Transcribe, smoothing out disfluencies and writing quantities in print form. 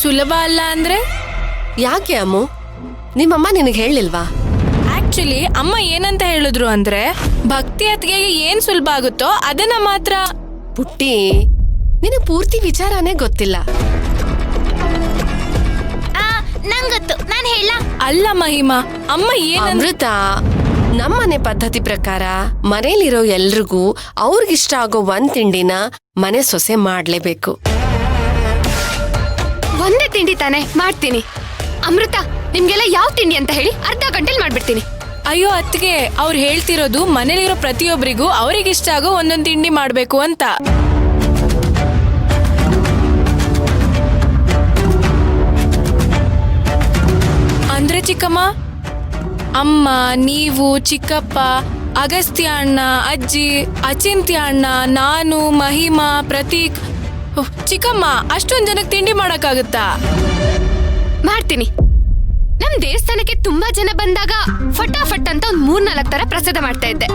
ಸುಲಭ ಅಲ್ಲ ಅಂದ್ರೆ? ಯಾಕೆ ಅಮ್ಮು, ನಿಮ್ಮಮ್ಮ ನಿನಗೆ ಹೇಳಿಲ್ವಾ? ಆಕ್ಚುಲಿ ಅಮ್ಮ ಏನಂತ ಹೇಳಿದ್ರು ಅಂದ್ರೆ, ಭಕ್ತಿ ಅತ್ತಿಗೆಗೆ ಏನ್ ಸುಲಭ ಆಗುತ್ತೋ ಅದನ್ನ ಮಾತ್ರ. ಪುಟ್ಟಿ, ನಿನಗೆ ಪೂರ್ತಿ ವಿಚಾರನೇ ಗೊತ್ತಿಲ್ಲ. ನಂಗೊತ್ತು, ನಾನು ಹೇಳ. ಅಲ್ಲ ಮಹಿಮಾ, ಅಮ್ಮ ಏನಂದ್ರೆ ಅಮೃತ, ನಮ್ಮನೆ ಪದ್ಧತಿ ಪ್ರಕಾರ ಮನೇಲಿರೋ ಎಲ್ರಿಗೂ ಅವ್ರಿಗಿಷ್ಟ ಆಗೋ ಒಂದ್ ತಿಂಡಿನ ಮನೆ ಸೊಸೆ ಮಾಡ್ಲೇಬೇಕು. ಒಂದೇ ತಿಂಡಿ ತಾನೆ ಮಾಡ್ತೀನಿ. ಅಮೃತ, ನಿಮ್ಗೆಲ್ಲ ಯಾವ ತಿಂಡಿ ಅಂತ ಹೇಳಿ ಅರ್ಧ ಗಂಟೆಲಿ ಮಾಡ್ಬಿಡ್ತೀನಿ. ಅಯ್ಯೋ ಅತ್ತಿಗೆ, ಅವ್ರು ಹೇಳ್ತಿರೋದು ಮನೇಲಿರೋ ಪ್ರತಿಯೊಬ್ಬರಿಗೂ ಅವರಿಗಿಷ್ಟ ಆಗೋ ಒಂದೊಂದು ತಿಂಡಿ ಮಾಡ್ಬೇಕು ಅಂತ. ಅಂದ್ರೆ ಚಿಕ್ಕಮ್ಮ, ಅಮ್ಮ, ನೀವು, ಚಿಕ್ಕಪ್ಪ, ಅಗಸ್ತ್ಯ ಅಣ್ಣ, ಅಜ್ಜಿ, ಅಚಿಂತ್ಯ ಅಣ್ಣ, ನಾನು, ಮಹಿಮಾ, ಪ್ರತೀಕ್. ಚಿಕ್ಕಮ್ಮ, ಅಷ್ಟೊಂದ್ ಜನಕ್ಕೆ ತಿಂಡಿ ಮಾಡಕ್ಕಾಗತ್ತಾ? ಮಾಡ್ತೀನಿ. ನಮ್ ದೇವಸ್ಥಾನಕ್ಕೆ ತುಂಬಾ ಜನ ಬಂದಾಗ ಫಟಾಫಟ್ ಅಂತ ಒಂದ್ 3-4 ತರ ಪ್ರಸಾದ ಮಾಡ್ತಾ ಇದ್ದೆ.